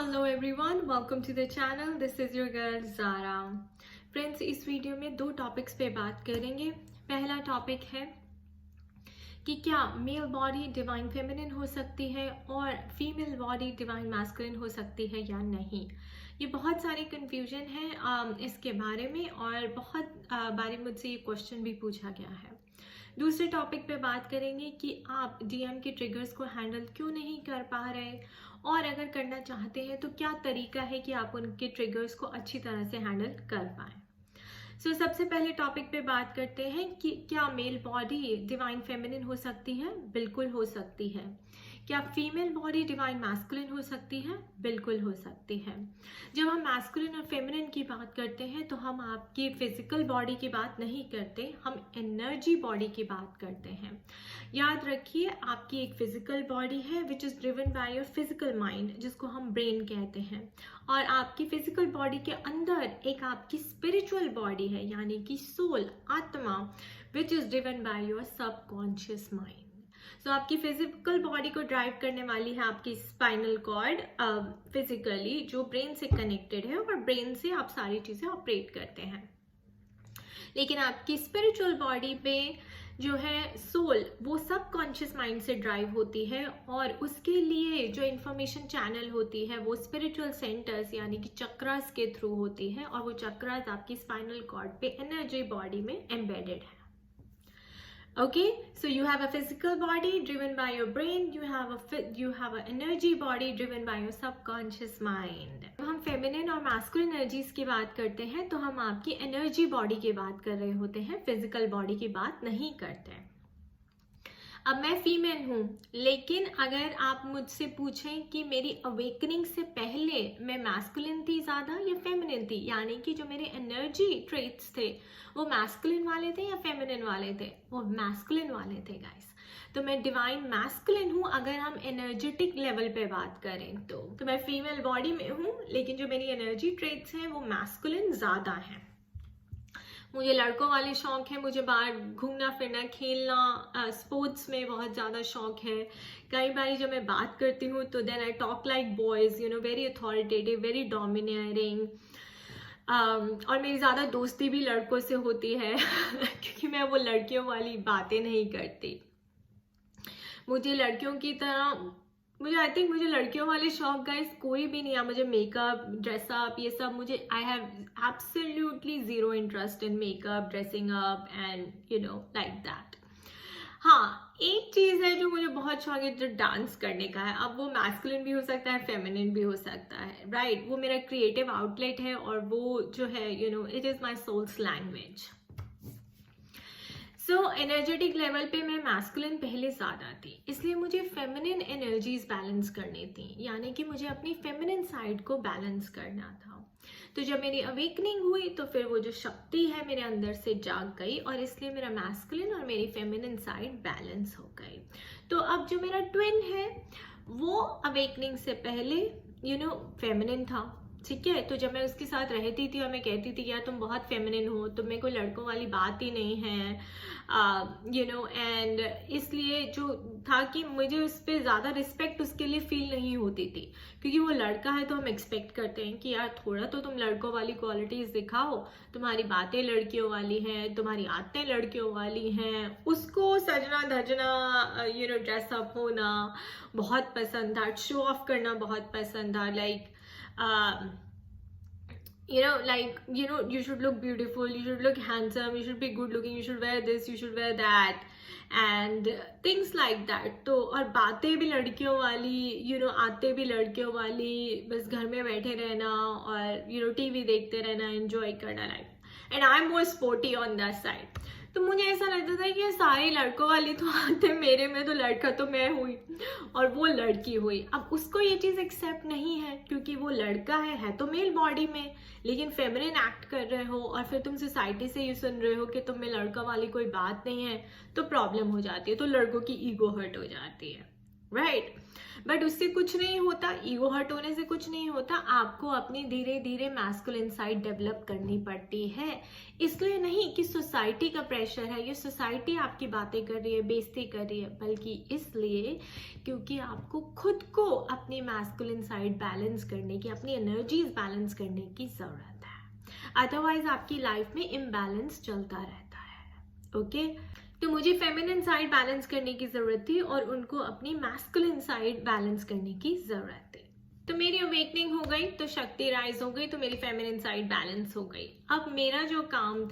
Hello everyone, welcome to the channel. This is your girl Zara. Friends, इस video में दो topics पे बात करेंगे। पहला टॉपिक है कि क्या मेल बॉडी डिवाइन फेमिनिन हो सकती है और फीमेल बॉडी डिवाइन मैस्कुलिन हो सकती है या नहीं। ये बहुत सारी कन्फ्यूजन है इसके बारे में, और बहुत बारी मुझसे ये क्वेश्चन भी पूछा गया है। दूसरे टॉपिक पे बात करेंगे कि आप डीएम के ट्रिगर्स को हैंडल क्यों नहीं कर पा रहे, और अगर करना चाहते हैं तो क्या तरीका है कि आप उनके ट्रिगर्स को अच्छी तरह से हैंडल कर पाएँ। सबसे पहले टॉपिक पे बात करते हैं कि क्या मेल बॉडी डिवाइन फेमिनिन हो सकती है। बिल्कुल हो सकती है। क्या फीमेल बॉडी डिवाइन मैस्कुलिन हो सकती है। बिल्कुल हो सकती है। जब हम मैस्कुलिन और फेमिनिन की बात करते हैं तो हम आपकी फिजिकल बॉडी की बात नहीं करते, हम एनर्जी बॉडी की बात करते हैं। याद रखिए, आपकी एक फिजिकल बॉडी है विच is driven by your physical mind, जिसको हम ब्रेन कहते हैं, और आपकी फिजिकल बॉडी के अंदर एक आपकी स्पिरिचुअल बॉडी है, यानी कि सोल, आत्मा, which is driven by your subconscious mind. So आपकी फिजिकल बॉडी को ड्राइव करने वाली है आपकी स्पाइनल कॉर्ड फिजिकली, जो ब्रेन से कनेक्टेड है, और ब्रेन से आप सारी चीज़ें ऑपरेट करते हैं। लेकिन आपकी स्पिरिचुअल बॉडी पे जो है सोल, वो सबकॉन्शियस माइंड से ड्राइव होती है, और उसके लिए जो इन्फॉर्मेशन चैनल होती है वो स्पिरिचुअल सेंटर्स यानी कि चक्रास के थ्रू होती है, और वो चक्रास आपकी स्पाइनल कॉर्ड पे एनर्जी बॉडी में एम्बेडेड है। Okay, so you have a physical body driven by your brain, you have a energy body driven by your subconscious mind. जब हम फेमिनिन और मैस्कुलिन एनर्जीज की बात करते हैं तो हम आपकी एनर्जी बॉडी की बात कर रहे होते हैं, फिजिकल बॉडी की बात नहीं करते हैं। अब मैं फीमेल हूँ, लेकिन अगर आप मुझसे पूछें कि मेरी अवेकनिंग से पहले मैं मैस्कुलिन थी ज़्यादा या फेमिनिन थी, यानी कि जो मेरे एनर्जी ट्रेट्स थे वो मैस्कुलिन वाले थे या फेमिनिन वाले थे, वो मैस्कुलिन वाले थे गाइस। तो मैं डिवाइन मैस्कुलिन हूँ अगर हम एनर्जेटिक लेवल पे बात करें तो मैं फीमेल बॉडी में हूँ, लेकिन जो मेरी एनर्जी ट्रेट्स हैं वो मैस्कुलिन ज़्यादा हैं। मुझे लड़कों वाले शौक है, मुझे बाहर घूमना फिरना, खेलना, स्पोर्ट्स में बहुत ज़्यादा शौक है। कई बार जब मैं बात करती हूँ तो then I talk like boys, very authoritative, very domineering, और मेरी ज़्यादा दोस्ती भी लड़कों से होती है क्योंकि मैं वो लड़कियों वाली बातें नहीं करती। मुझे लड़कियों की तरह आई थिंक मुझे लड़कियों वाले शौक गाइस कोई भी नहीं है। मुझे मेकअप, ड्रेसअप, ये सब मुझे I have absolutely zero interest in makeup, dressing up and like that. हाँ, एक चीज़ है जो मुझे बहुत शौक है, जो डांस करने का है। अब वो मैस्कुलिन भी हो सकता है, फेमिनिन भी हो सकता है, राइट। वो मेरा क्रिएटिव आउटलेट है, और वो जो है it is my souls language. Energetic level पे मैं मैस्कुलिन पहले ज़्यादा थी, इसलिए मुझे फेमिनिन एनर्जीज बैलेंस करनी थी, यानी कि मुझे अपनी फेमिनिन साइड को बैलेंस करना था। तो जब मेरी अवेकनिंग हुई तो फिर वो जो शक्ति है मेरे अंदर से जाग गई, और इसलिए मेरा मैस्कुलिन और मेरी फेमिनिन साइड बैलेंस हो गई। तो अब जो मेरा ट्विन है वो अवेकनिंग से पहले फेमिनिन था, ठीक है। तो जब मैं उसके साथ रहती थी और मैं कहती थी यार तुम बहुत फेमिनिन हो, तुम्हें कोई लड़कों वाली बात ही नहीं है, एंड इसलिए जो था कि मुझे उस पर ज़्यादा रिस्पेक्ट उसके लिए फील नहीं होती थी, क्योंकि वो लड़का है तो हम एक्सपेक्ट करते हैं कि यार थोड़ा तो तुम लड़कों वाली क्वालिटीज़ दिखाओ, तुम्हारी बातें लड़कियों वाली हैं, तुम्हारी आदतें लड़कियों वाली हैं। उसको सजना धजना, ड्रेसअप होना बहुत पसंद था, शो ऑफ करना बहुत पसंद था, like you should look beautiful, you should look handsome, you should be good looking, you should wear this, you should wear that, and things like that. तो और बातें भी लड़कियों वाली, आते भी लड़कियों वाली, बस घर में बैठे रहना और टीवी देखते रहना, एंजॉय करना life. And I am more sporty on that side. तो मुझे ऐसा लगता था कि सारे लड़कों वाली तो आते, मेरे में तो लड़का तो मैं हुई और वो लड़की हुई। अब उसको ये चीज़ एक्सेप्ट नहीं है, क्योंकि वो लड़का है तो मेल बॉडी में, लेकिन फेमिनिन एक्ट कर रहे हो, और फिर तुम सोसाइटी से ये सुन रहे हो कि तुम में लड़का वाली कोई बात नहीं है, तो प्रॉब्लम हो जाती है, तो लड़कों की ईगो हर्ट हो जाती है। राइट। बट उससे कुछ नहीं होता, ईगो हर्ट होने से कुछ नहीं होता, आपको अपनी धीरे धीरे मैस्कुलिन साइड डेवलप करनी पड़ती है। इसलिए नहीं कि सोसाइटी का प्रेशर है, ये सोसाइटी आपकी बातें कर रही है, बेइज्जती कर रही है, बल्कि इसलिए क्योंकि आपको खुद को अपनी मैस्कुलिन साइड बैलेंस करने की, अपनी एनर्जीज बैलेंस करने की जरूरत है। अदरवाइज आपकी लाइफ में इम्बैलेंस चलता रहता है। ओके, तो मुझे फेमिनिन साइड बैलेंस करने की जरूरत थी और उनको अपनी मैस्कुलिन साइड बैलेंस करने की जरूरत थी। तो मेरी अवेकनिंग हो गई, तो शक्ति राइज हो गई, तो मेरी फेमिनिन साइड बैलेंस हो गई। अब मेरा जो काम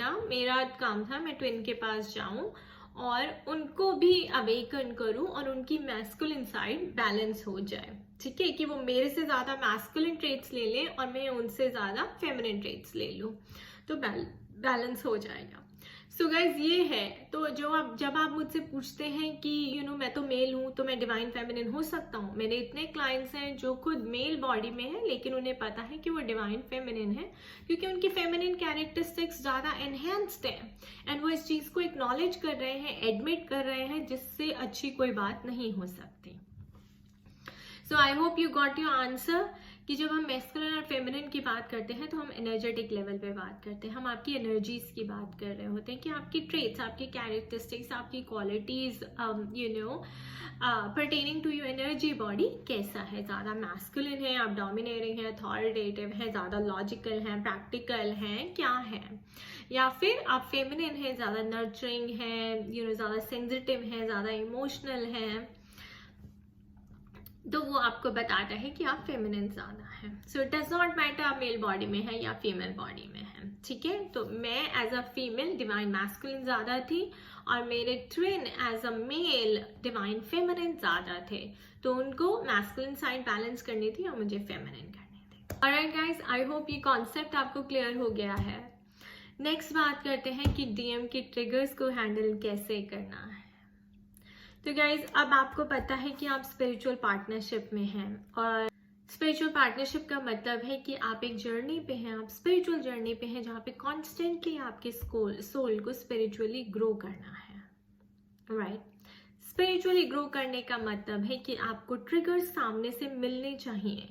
था मैं ट्विन के पास जाऊं और उनको भी अवेकन करूं और उनकी मैस्कुलिन साइड बैलेंस हो जाए। ठीक है, कि वो मेरे से ज्यादा मैस्कुलिन ट्रेट्स ले लें और मैं उनसे ज्यादा फेमिनिन ट्रेट्स ले लूं, तो बैलेंस हो जाएगा। सो गाइज ये है। तो जब आप मुझसे पूछते हैं कि मैं तो मेल हूं तो मैं डिवाइन फेमिनिन हो सकता हूं, मेरे इतने क्लाइंट्स हैं जो खुद मेल बॉडी में है लेकिन उन्हें पता है कि वो डिवाइन फेमिनिन है, क्योंकि उनकी फेमिनिन कैरेक्टरिस्टिक्स ज़्यादा एनहेंस्ड है एंड वो इस चीज़ को एक्नॉलेज कर रहे हैं, एडमिट कर रहे हैं, जिससे अच्छी कोई बात नहीं हो सकती। So I hope you got your answer कि जब हम मैस्कुलिन और फेमिनिन की बात करते हैं तो हम एनर्जेटिक लेवल पे बात करते हैं, हम आपकी एनर्जीज की बात कर रहे होते हैं कि आपकी ट्रेट्स, आपकी कैरेक्टरिस्टिक्स, आपकी qualities pertaining to your energy body कैसा है। ज़्यादा मैस्कुलिन है, आप डोमिनेटिंग है, अथॉरिटेटिव है, ज़्यादा लॉजिकल हैं, प्रैक्टिकल हैं, क्या है, या फिर आप फेमिनिन है, ज़्यादा नर्चरिंग है, ज़्यादा सेंसिटिव है, ज़्यादा इमोशनल है, तो वो आपको बताता है कि आप फेमिनिन ज्यादा है। So it does not matter आप मेल बॉडी में है या फीमेल बॉडी में है। ठीक है, तो मैं as a female divine masculine ज्यादा थी और मेरे twin as a male divine feminine ज्यादा थे, तो उनको मैस्कुलिन साइड बैलेंस करनी थी और मुझे फेमिनिन करनी थी। ऑलराइट गाइस, आई होप ये कॉन्सेप्ट आपको क्लियर हो गया है। नेक्स्ट बात करते हैं कि डीएम के ट्रिगर्स को हैंडल कैसे करना है। तो गाइज, अब आपको पता है कि आप स्पिरिचुअल पार्टनरशिप में हैं और स्पिरिचुअल पार्टनरशिप का मतलब है कि आप एक जर्नी पे हैं, आप स्पिरिचुअल जर्नी पे हैं जहाँ पे कॉन्स्टेंटली आपके सोल को स्पिरिचुअली ग्रो करना है। राइट, स्पिरिचुअली ग्रो करने का मतलब है कि आपको ट्रिगर्स सामने से मिलने चाहिए।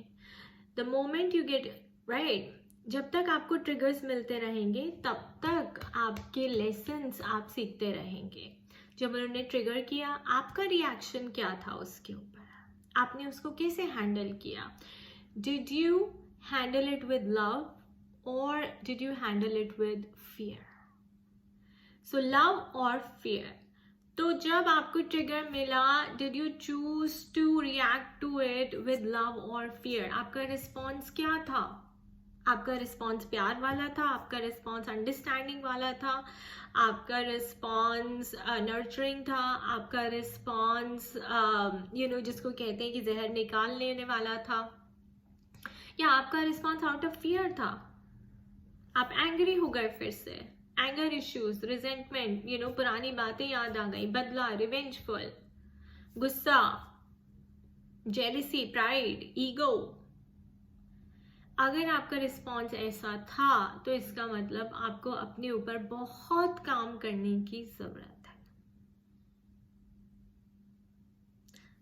The moment you get right, जब तक आपको ट्रिगर्स मिलते रहेंगे तब तक आपके लेसन्स आप सीखते रहेंगे। जब उन्होंने ट्रिगर किया, आपका रिएक्शन क्या था उसके ऊपर, आपने उसको कैसे हैंडल किया। Did you handle it with love और did you handle it with fear. So love और फियर। तो जब आपको ट्रिगर मिला, did you choose to react to it with love और फियर। आपका रिस्पॉन्स क्या था, आपका रिस्पॉन्स प्यार वाला था, आपका रिस्पॉन्स अंडरस्टैंडिंग वाला था, आपका रिस्पॉन्स नर्चरिंग था, आपका रिस्पॉन्स जिसको कहते हैं कि जहर निकाल लेने वाला था, या आपका रिस्पॉन्स आउट ऑफ फियर था। आप एंग्री हो गए, फिर से एंगर इश्यूज, रिजेंटमेंट, पुरानी बातें याद आ गई, बदला, रिवेंजफुल, गुस्सा, जेलसी, प्राइड, ईगो। अगर आपका रिस्पॉन्स ऐसा था तो इसका मतलब आपको अपने ऊपर बहुत काम करने की जरूरत है।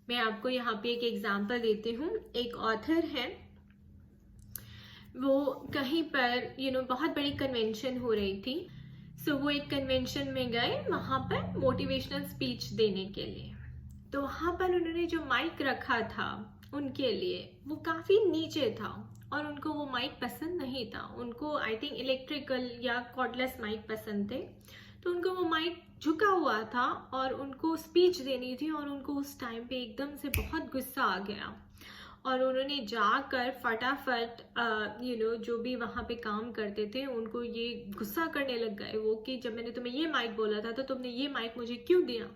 मैं आपको यहाँ पे एक एग्जांपल देती हूँ। एक ऑथर है, वो कहीं पर बहुत बड़ी कन्वेंशन हो रही थी। सो वो एक कन्वेंशन में गए, वहां पर मोटिवेशनल स्पीच देने के लिए। तो वहां पर उन्होंने जो माइक रखा था उनके लिए, वो काफी नीचे था और उनको वो माइक पसंद नहीं था। उनको आई थिंक इलेक्ट्रिकल या कॉर्डलेस माइक पसंद थे, तो उनको वो माइक झुका हुआ था और उनको स्पीच देनी थी और उनको उस टाइम पे एकदम से बहुत गुस्सा आ गया और उन्होंने जाकर फटाफट जो भी वहाँ पे काम करते थे उनको ये गुस्सा करने लग गए वो कि जब मैंने तुम्हें ये माइक बोला था तो तुमने ये माइक मुझे क्यों दिया।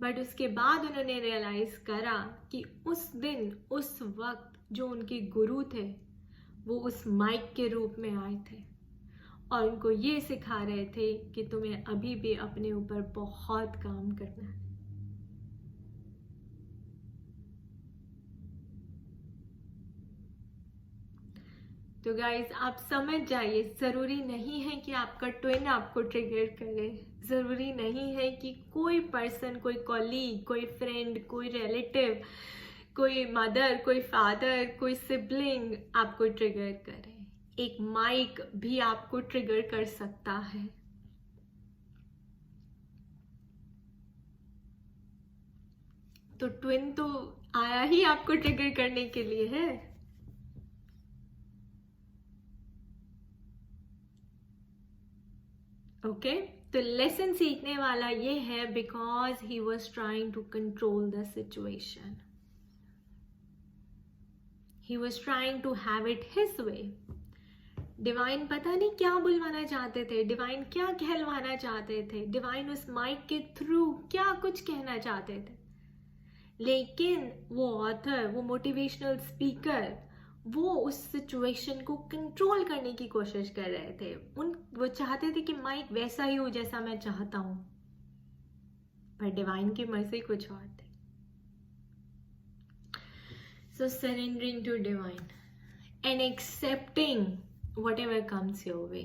बट उसके बाद उन्होंने रियलाइज करा कि उस दिन उस वक्त जो उनके गुरु थे वो उस माइक के रूप में आए थे और उनको ये सिखा रहे थे कि तुम्हें अभी भी अपने ऊपर बहुत काम करना है। तो गाइज आप समझ जाइए, ज़रूरी नहीं है कि आपका ट्विन आपको ट्रिगर करे, ज़रूरी नहीं है कि कोई पर्सन, कोई कॉलीग, कोई फ्रेंड, कोई रिलेटिव, कोई मदर, कोई फादर, कोई सिबलिंग आपको ट्रिगर करे। एक माइक भी आपको ट्रिगर कर सकता है। तो ट्विन तो आया ही आपको ट्रिगर करने के लिए है। ओके तो लेसन सीखने वाला ये है, because he was trying to control the situation, he was trying to have it his way. Divine पता नहीं क्या बुलवाना चाहते थे, डिवाइन क्या कहलवाना चाहते थे, डिवाइन उस माइक के थ्रू क्या कुछ कहना चाहते थे, लेकिन वो ऑथर, वो मोटिवेशनल स्पीकर, वो उस सिचुएशन को कंट्रोल करने की कोशिश कर रहे थे। वो चाहते थे कि माइक वैसा ही हो जैसा मैं चाहता हूं, पर डिवाइन की मर्जी कुछ और थी। So surrendering to divine and accepting whatever comes your way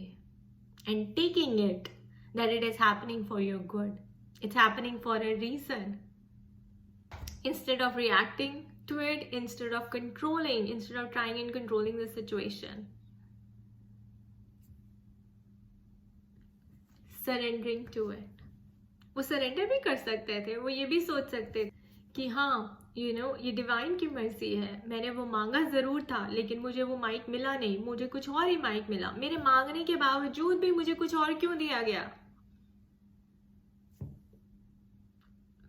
and taking it that it is happening for your good, it's happening for a reason. Instead of reacting to it, instead of controlling, instead of trying and controlling the situation, surrendering to it. वो surrender भी कर सकते थे, वो ये भी सोच सकते थे कि हाँ ये डिवाइन की मर्जी है, मैंने वो मांगा जरूर था लेकिन मुझे वो माइक मिला नहीं, मुझे कुछ और ही माइक मिला, मेरे मांगने के बावजूद भी मुझे कुछ और क्यों दिया गया।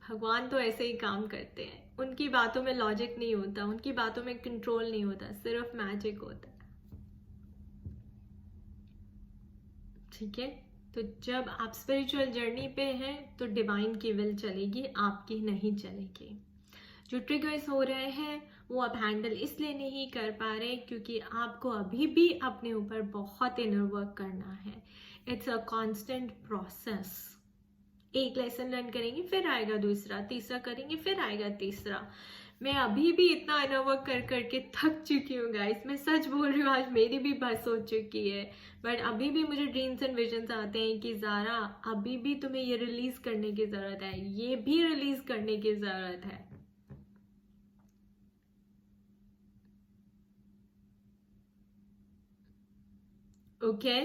भगवान तो ऐसे ही काम करते हैं, उनकी बातों में लॉजिक नहीं होता, उनकी बातों में कंट्रोल नहीं होता, सिर्फ मैजिक होता है। ठीक है, तो जब आप स्पिरिचुअल जर्नी पे हैं तो डिवाइन की विल चलेगी, आपकी नहीं चलेगी। जो ट्रिगर्स हो रहे हैं वो आप हैंडल इसलिए नहीं कर पा रहे क्योंकि आपको अभी भी अपने ऊपर बहुत इनर वर्क करना है। It's a constant process. एक लेसन लर्न करेंगे फिर आएगा दूसरा, तीसरा करेंगे फिर आएगा तीसरा। मैं अभी भी इतना इनर वर्क कर करके थक चुकी हूँ गाइस, मैं सच बोल रही हूँ, आज मेरी भी बस हो चुकी है, बट अभी भी मुझे ड्रीम्स एंड विजन्स आते हैं कि ज़ारा अभी भी तुम्हें ये रिलीज करने की ज़रूरत है, ये भी रिलीज करने की ज़रूरत है। ओके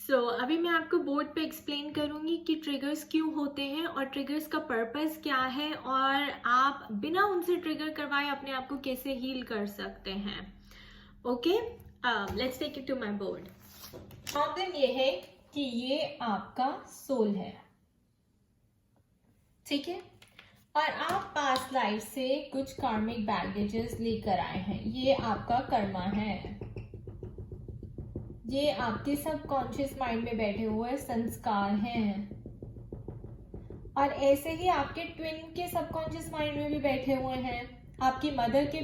सो अभी मैं आपको बोर्ड पे एक्सप्लेन करूंगी कि ट्रिगर्स क्यों होते हैं और ट्रिगर्स का पर्पस क्या है और आप बिना उनसे ट्रिगर करवाए अपने आप को कैसे हील कर सकते हैं। Okay let's take it to my board. Problem ये है कि ये आपका सोल है, ठीक है, और आप पास्ट लाइफ से कुछ कार्मिक बैगेजेस लेकर आए हैं, ये आपका कर्मा है, ये आपके सबकॉन्शियस माइंड में बैठे हुए संस्कार हैं, और ऐसे ही आपके ट्विन के सबकॉन्शियस माइंड में भी बैठे हुए हैं, आपकी मदर के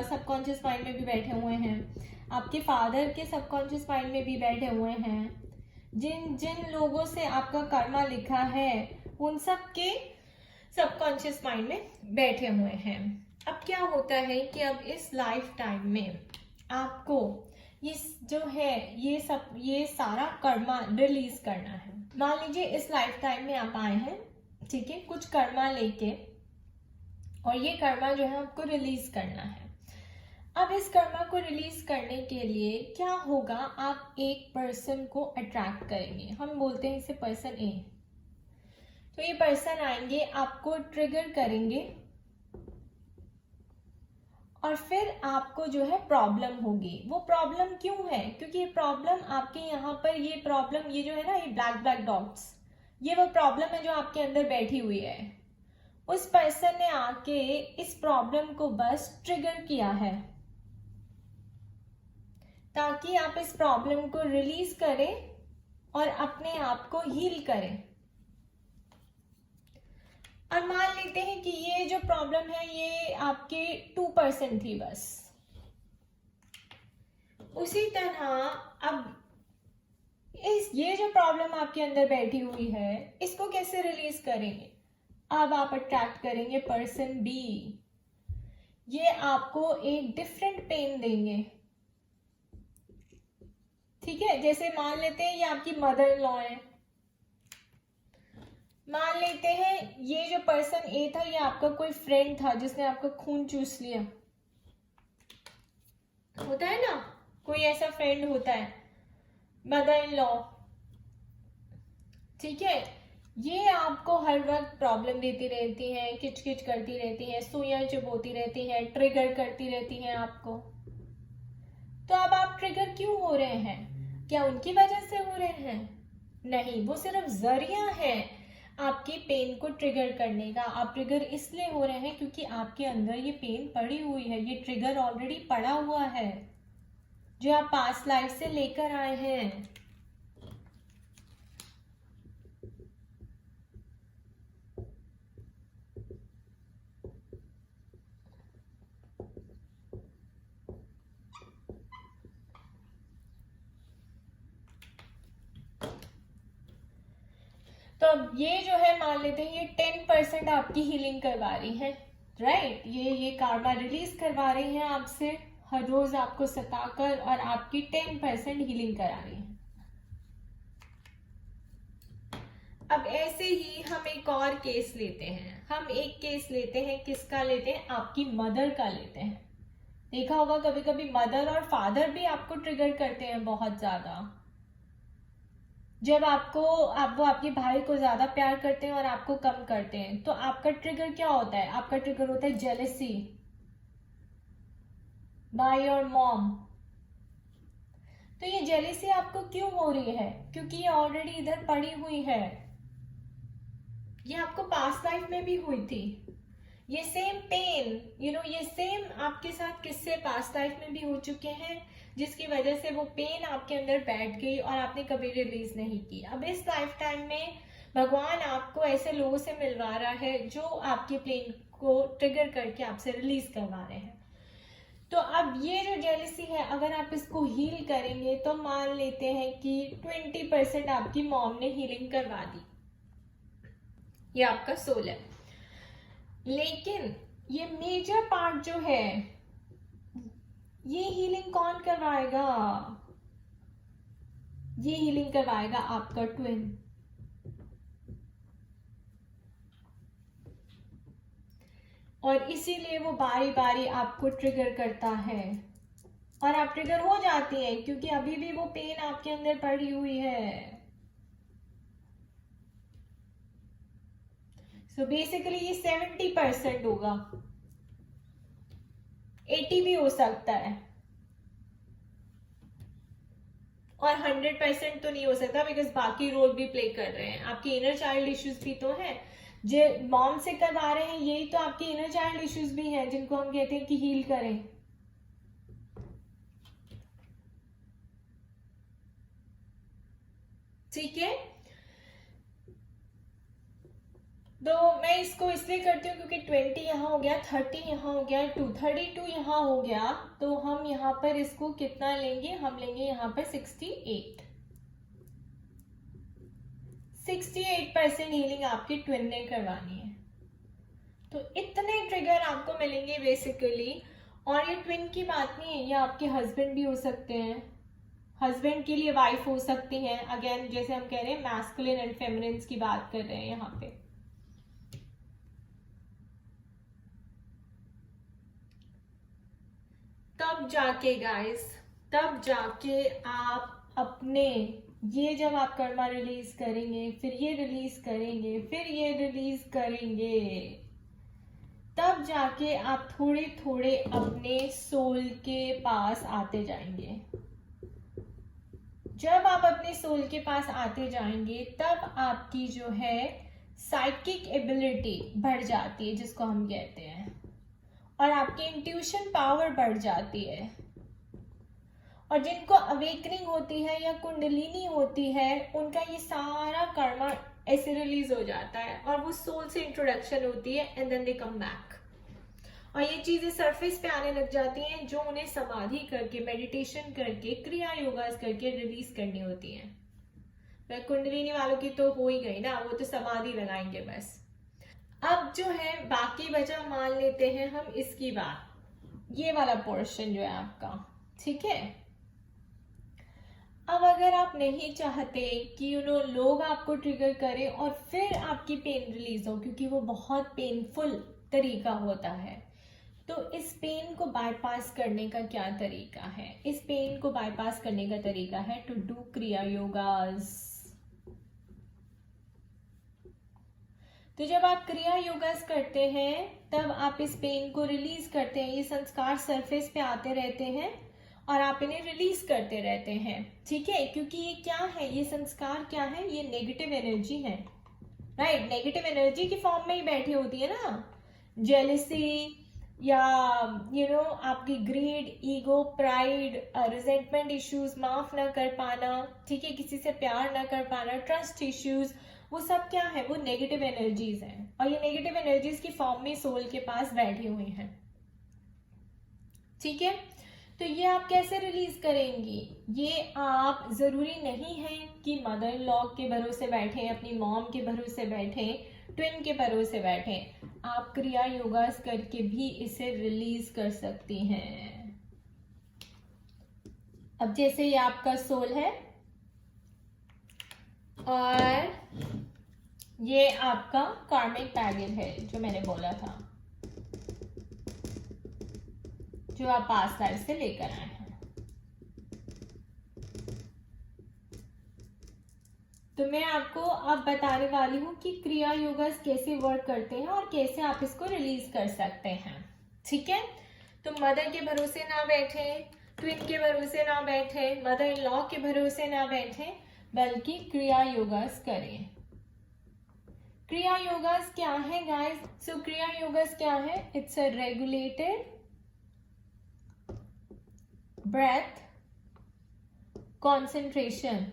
सबकॉन्शियस माइंड में भी बैठे हुए हैं, आपके फादर के सबकॉन्शियस माइंड में भी बैठे हुए हैं। जिन जिन लोगों से आपका कर्मा लिखा है उन सब के सबकॉन्शियस माइंड में बैठे हुए हैं। अब क्या होता है कि अब इस लाइफ टाइम में आपको ये जो है ये सारा कर्मा रिलीज करना है। मान लीजिए इस लाइफ टाइम में आप आए हैं, ठीक है, कुछ कर्मा लेके, और ये कर्मा जो है आपको रिलीज करना है। अब इस कर्मा को रिलीज करने के लिए क्या होगा, आप एक पर्सन को अट्रैक्ट करेंगे, हम बोलते हैं इसे पर्सन ए। तो ये पर्सन आएंगे, आपको ट्रिगर करेंगे, और फिर आपको जो है प्रॉब्लम होगी। वो प्रॉब्लम क्यों है, क्योंकि ये प्रॉब्लम आपके यहाँ पर, ये प्रॉब्लम, ये जो है ना, ये ब्लैक ब्लैक डॉट्स, ये वो प्रॉब्लम है जो आपके अंदर बैठी हुई है। उस पर्सन ने आके इस प्रॉब्लम को बस ट्रिगर किया है ताकि आप इस प्रॉब्लम को रिलीज करें और अपने आप को हील करें। और मान लेते हैं कि ये जो प्रॉब्लम है ये आपके 2% थी बस। उसी तरह अब ये जो प्रॉब्लम आपके अंदर बैठी हुई है इसको कैसे रिलीज करेंगे, अब आप अट्रैक्ट करेंगे पर्सन बी। ये आपको एक डिफरेंट पेन देंगे, ठीक है, जैसे मान लेते हैं ये आपकी मदर इन लॉ है, मान लेते हैं ये जो पर्सन ए था ये आपका कोई फ्रेंड था जिसने आपका खून चूस लिया, होता है ना, कोई ऐसा फ्रेंड होता है, मदर इन लॉ, ठीक है, ये आपको हर वक्त प्रॉब्लम देती रहती हैं, किचकिच करती रहती हैं, सुइयां चुभोती रहती हैं, ट्रिगर करती रहती हैं आपको। तो अब आप ट्रिगर क्यों हो रहे हैं? क्या उनकी वजह से हो रहे हैं? नहीं, वो सिर्फ जरिया है आपकी पेन को ट्रिगर करने का। आप ट्रिगर इसलिए हो रहे हैं क्योंकि आपके अंदर ये पेन पड़ी हुई है, ये ट्रिगर ऑलरेडी पड़ा हुआ है जो आप पास्ट लाइफ से लेकर आए हैं। तो अब ये जो है मान लेते हैं ये 10% आपकी हीलिंग करवा रही है, राइट, ये कार्मा रिलीज करवा रही है आपसे हर रोज आपको सताकर, और आपकी 10% हीलिंग करा रही है। अब ऐसे ही हम एक और केस लेते हैं, हम एक केस लेते हैं, किसका लेते हैं? आपकी मदर का लेते हैं। देखा होगा कभी कभी मदर और फादर भी आपको ट्रिगर करते हैं बहुत ज्यादा। जब वो आपके भाई को ज्यादा प्यार करते हैं और आपको कम करते हैं, तो आपका ट्रिगर क्या होता है? आपका ट्रिगर होता है जेलसी बाय योर मॉम। तो ये जेलसी आपको क्यों हो रही है? क्योंकि ये ऑलरेडी इधर पड़ी हुई है, ये आपको पास्ट लाइफ में भी हुई थी। ये सेम पेन, ये सेम आपके साथ किस्से पास्ट लाइफ में भी हो चुके हैं, जिसकी वजह से वो पेन आपके अंदर बैठ गई और आपने कभी रिलीज नहीं की। अब इस लाइफ टाइम में भगवान आपको ऐसे लोगों से मिलवा रहा है जो आपके पेन को ट्रिगर करके आपसे रिलीज करवा रहे हैं। तो अब ये जो जेलसी है, अगर आप इसको हील करेंगे तो मान लेते हैं कि 20% आपकी मॉम ने हीलिंग करवा दी, ये आपका सोल है। लेकिन ये मेजर पार्ट जो है, ये हीलिंग कौन करवाएगा? ये हीलिंग करवाएगा आपका ट्विन। और इसीलिए वो बारी बारी आपको ट्रिगर करता है और आप ट्रिगर हो जाती हैं, क्योंकि अभी भी वो पेन आपके अंदर पड़ी हुई है। सो बेसिकली ये 70% होगा, 80 भी हो सकता है, और 100% तो नहीं हो सकता, बिकॉज बाकी रोल भी प्ले कर रहे हैं। आपके इनर चाइल्ड इश्यूज भी तो हैं, जो मॉम से करवा रहे हैं, यही तो आपके इनर चाइल्ड इश्यूज भी हैं जिनको हम कहते हैं कि हील करें। ठीक है, तो मैं इसको इसलिए करती हूँ क्योंकि 20 यहाँ हो गया, 30 यहाँ हो गया, 32 यहाँ हो गया, तो हम यहाँ पर इसको कितना लेंगे? हम लेंगे यहाँ पर 68% हीलिंग आपकी ट्विन ने करवानी है। तो इतने ट्रिगर आपको मिलेंगे बेसिकली। और ये ट्विन की बात नहीं है, ये आपके हस्बैंड भी हो सकते हैं, हस्बैंड के लिए वाइफ हो सकती हैं। अगेन जैसे हम कह रहे हैं मैस्कुलिन एंड फेमिनिन की बात कर रहे हैं यहाँ पे। तब जाके गाइस, तब जाके आप अपने, ये जब आप कर्मा रिलीज करेंगे, फिर ये रिलीज करेंगे, फिर ये रिलीज करेंगे, तब जाके आप थोड़े थोड़े अपने सोल के पास आते जाएंगे। जब आप अपने सोल के पास आते जाएंगे तब आपकी जो है साइकिक एबिलिटी बढ़ जाती है, जिसको हम कहते हैं, और आपकी इंट्यूशन पावर बढ़ जाती है। और जिनको अवेकनिंग होती है या कुंडलिनी होती है, उनका ये सारा कर्मा ऐसे रिलीज हो जाता है और वो सोल से इंट्रोडक्शन होती है, and then they come back. और ये चीजें सरफेस पे आने लग जाती हैं जो उन्हें समाधि करके, मेडिटेशन करके, क्रिया योगास करके रिलीज करनी होती हैं। कुंडलिनी वालों की तो हो ही गई ना, वो तो समाधि लगाएंगे बस। अब जो है बाकी बचा, मान लेते हैं हम इसकी बात, ये वाला पोर्शन जो है आपका, ठीक है। अब अगर आप नहीं चाहते कि लोग आपको ट्रिगर करें और फिर आपकी पेन रिलीज हो, क्योंकि वो बहुत पेनफुल तरीका होता है, तो इस पेन को बाईपास करने का क्या तरीका है? इस पेन को बाईपास करने का तरीका है टू डू क्रिया योगास। तो जब आप क्रिया योगास करते हैं तब आप इस पेन को रिलीज करते हैं। ये संस्कार सरफेस पे आते रहते हैं और आप इन्हें रिलीज करते रहते हैं, ठीक है? क्योंकि ये क्या है, ये संस्कार क्या है? ये नेगेटिव एनर्जी है, राइट? नेगेटिव एनर्जी की फॉर्म में ही बैठी होती है ना, जेलिसी या आपकी greed, ego, pride, resentment issues, माफ ना कर पाना, ठीक है, किसी से प्यार ना कर पाना, ट्रस्ट इश्यूज, वो सब क्या है? वो नेगेटिव एनर्जीज हैं और ये नेगेटिव एनर्जीज की फॉर्म में सोल के पास बैठी हुई हैं, ठीक है? तो ये आप कैसे रिलीज करेंगी? ये आप जरूरी नहीं है कि मदर इन लॉ के भरोसे बैठे, अपनी मॉम के भरोसे बैठे, ट्विन के भरोसे बैठे, आप क्रिया योगास करके भी इसे रिलीज कर सकती हैं। अब जैसे ये आपका सोल है और ये आपका कार्मिक बैगेज है, जो मैंने बोला था, जो आप पास्ट लाइफ से लेकर आए हैं। तो मैं आपको अब बताने वाली हूँ कि क्रिया योगास कैसे वर्क करते हैं और कैसे आप इसको रिलीज कर सकते हैं, ठीक है? तो मदर के भरोसे ना बैठे, ट्विन के भरोसे ना बैठे, मदर इन लॉ के भरोसे ना बैठे, बल्कि क्रिया योगास करें। क्रिया योगास क्या है गाइस? सो क्रिया योगास क्या है? It's a regulated breath concentration,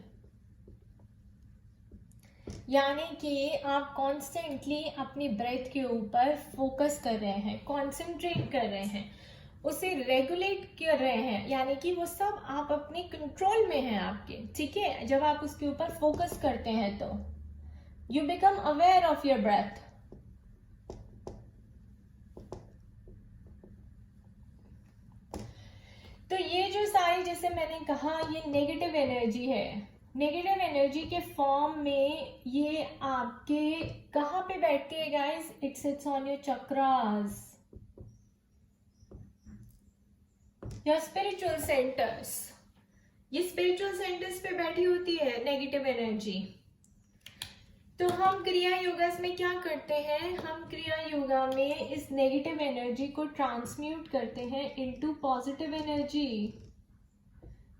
यानी कि आप कॉन्स्टेंटली अपनी ब्रेथ के ऊपर फोकस कर रहे हैं, कॉन्सेंट्रेट कर रहे हैं, उसे रेगुलेट कर रहे हैं, यानी कि वो सब आप अपने कंट्रोल में हैं आपके, ठीक है? जब आप उसके ऊपर फोकस करते हैं तो you become aware of your breath. तो ये जो सारी, जैसे मैंने कहा, ये नेगेटिव एनर्जी है। नेगेटिव एनर्जी के फॉर्म में ये आपके कहाँ पे बैठती है guys? It sits on your chakras, your spiritual centres. ये स्पिरिचुअल सेंटर्स पे बैठी होती है नेगेटिव एनर्जी। तो हम क्रिया योगास में क्या करते हैं? हम क्रिया योगा में इस नेगेटिव एनर्जी को ट्रांसम्यूट करते हैं into positive energy.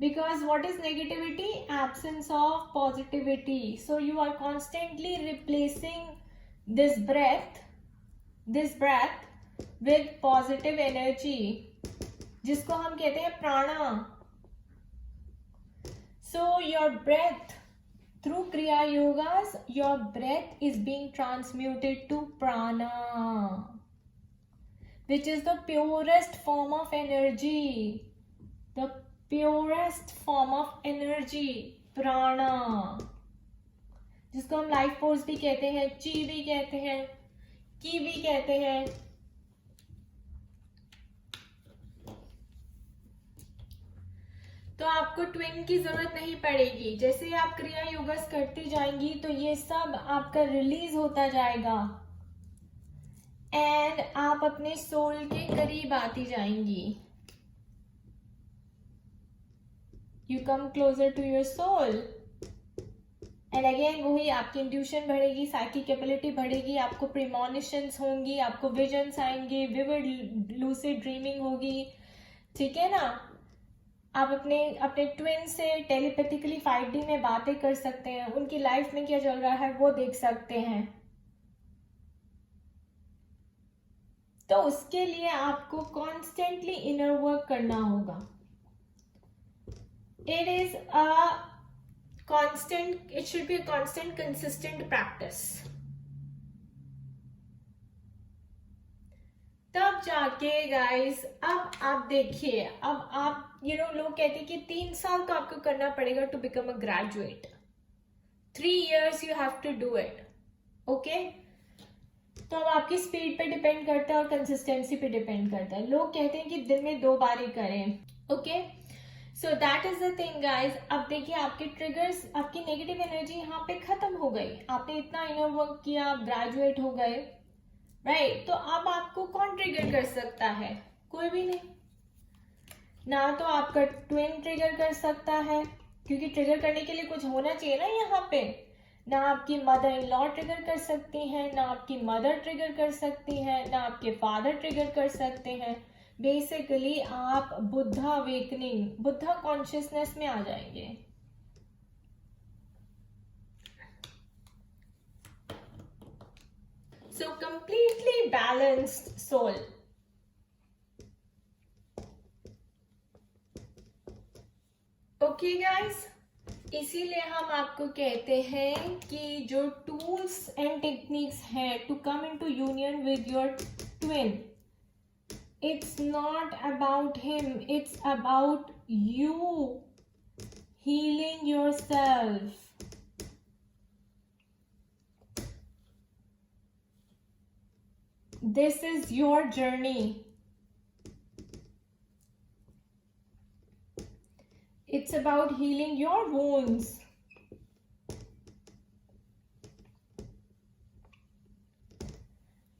Because what is negativity? Absence of positivity. So you are constantly replacing this breath with positive energy, जिसको हम कहते हैं प्राणा। So your breath, through Kriya Yogas, your breath is being transmuted to prana, which is the purest form of energy. The purest form of energy, प्राणा, जिसको हम life force भी कहते हैं, ची भी कहते हैं, की भी कहते हैं। तो आपको ट्विन की जरूरत नहीं पड़ेगी। जैसे आप क्रिया योगास करती जाएंगी तो ये सब आपका रिलीज होता जाएगा एंड आप अपने सोल के करीब आती जाएंगी। You come closer to your soul. And again वही, आपकी इंट्यूशन बढ़ेगी, साइकिक एबिलिटी बढ़ेगी, आपको प्रीमोनिशंस होंगी, आपको विजन्स आएंगे, विविड लूसिड ड्रीमिंग होगी, ठीक है ना? आप अपने ट्विन से टेलीपैथिकली 5D में बातें कर सकते हैं, उनकी लाइफ में क्या चल रहा है वो देख सकते हैं। तो उसके लिए आपको कॉन्स्टेंटली इनर वर्क करना होगा। It should be a constant, consistent practice. तब जाके गाइस, अब आप देखिए, अब आप लोग कहते हैं कि 3 साल तो आपको करना पड़ेगा to become a graduate, 3 years you have to do it, okay? तो अब आपकी स्पीड पे डिपेंड करता है और कंसिस्टेंसी पे डिपेंड करता है। लोग कहते हैं कि दिन में 2 बार ही करें, okay? So that is the thing guys. अब देखिए आपके ट्रिगर्स, आपकी नेगेटिव एनर्जी यहाँ पे खत्म हो गई, आपने इतना इनर वर्क किया, आप ग्रेजुएट हो गए, राइट। तो अब आपको कौन ट्रिगर कर सकता है? कोई भी नहीं। ना तो आपका ट्विन ट्रिगर कर सकता है, क्योंकि ट्रिगर करने के लिए कुछ होना चाहिए ना यहाँ पे। ना आपकी मदर इन लॉ ट्रिगर कर सकती हैं, ना आपकी मदर ट्रिगर कर सकती हैं, ना आपके फादर ट्रिगर कर सकते हैं। बेसिकली आप बुद्धा अवेकनिंग, बुद्धा कॉन्शियसनेस में आ जाएंगे। So completely balanced soul. Okay guys, इसीलिए हम आपको कहते हैं कि जो टूल्स एंड टेक्निक्स हैं to come into union with your twin, it's not about him, it's about you healing yourself. This is your journey. It's about healing your wounds.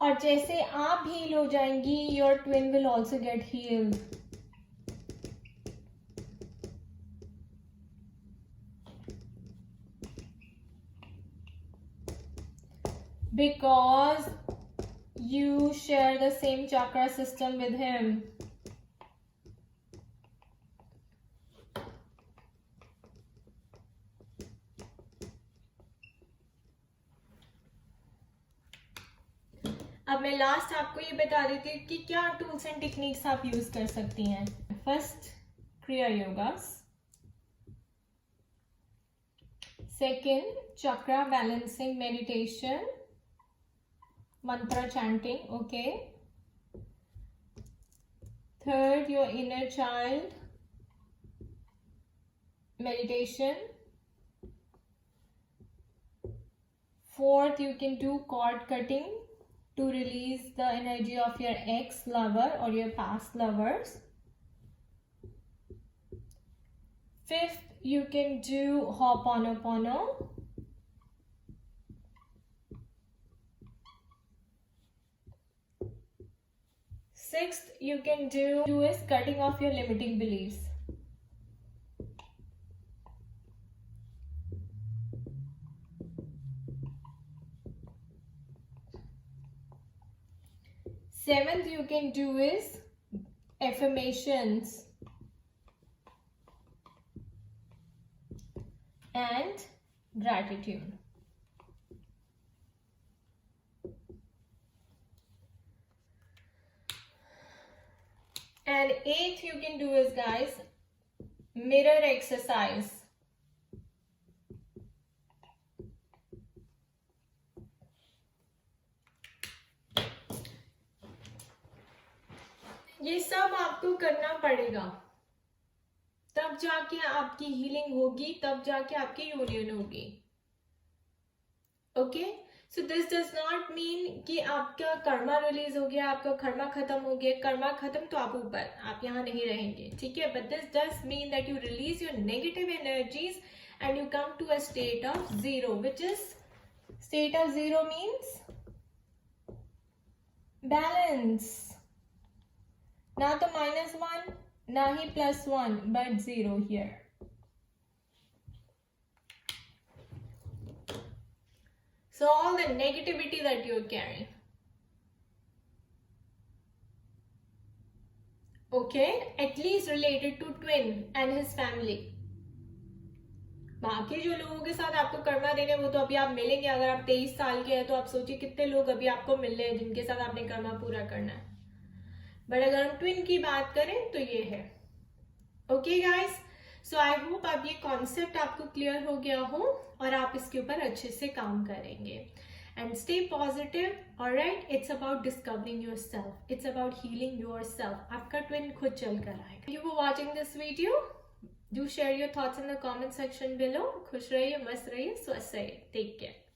और जैसे आप हील हो जाएंगी, your twin will also get heeled. Because you share the same chakra system with him. अब मैं last आपको ये बता देती हूँ कि क्या टूल्स एंड टेक्निक्स आप यूज कर सकती हैं। First, kriya yogas. Second, chakra balancing meditation, mantra chanting, okay. Third, your inner child meditation. Fourth, you can do cord cutting to release the energy of your ex-lover or your past lovers. Fifth, you can do Ho'oponopono. Sixth, you can do is cutting off your limiting beliefs. Seventh, you can do is affirmations and gratitude. And eighth you can do is, guys, mirror exercise. ये सब आपको करना पड़ेगा, तब जाके आपकी healing होगी, तब जाके आपकी यूनियन होगी। Okay, so this does not mean कि आपका कर्मा रिलीज हो गया, आपका कर्मा खत्म हो गया। कर्मा खत्म तो आप ऊपर, आप यहाँ नहीं रहेंगे, ठीक है। But this does mean that you release your negative energies and you come to a state of zero, which is state of zero means balance. ना तो -1, ना ही +1, but 0 here. So all the negativity that you're carrying, okay, at least related to twin and his family. बाकी जो लोगों के साथ आपको कर्मा देने, वो तो अभी आप मिलेंगे। अगर आप 23 साल के हैं तो आप सोचिए कितने लोग अभी आपको मिल रहे हैं जिनके साथ आपने कर्मा पूरा करना है। बट अगर हम ट्विन की बात करें तो ये है। Okay guys, so I hope अब ये कॉन्सेप्ट आपको क्लियर हो गया हो और आप इसके ऊपर अच्छे से काम करेंगे। And stay positive, alright. It's about discovering yourself, it's about healing yourself. आपका ट्विन खुद चल कर आएगा। You for watching this video, do share your thoughts in the comment section below. खुश रहिए, मस्त रहिए, स्वस्थ रहिए। Take care.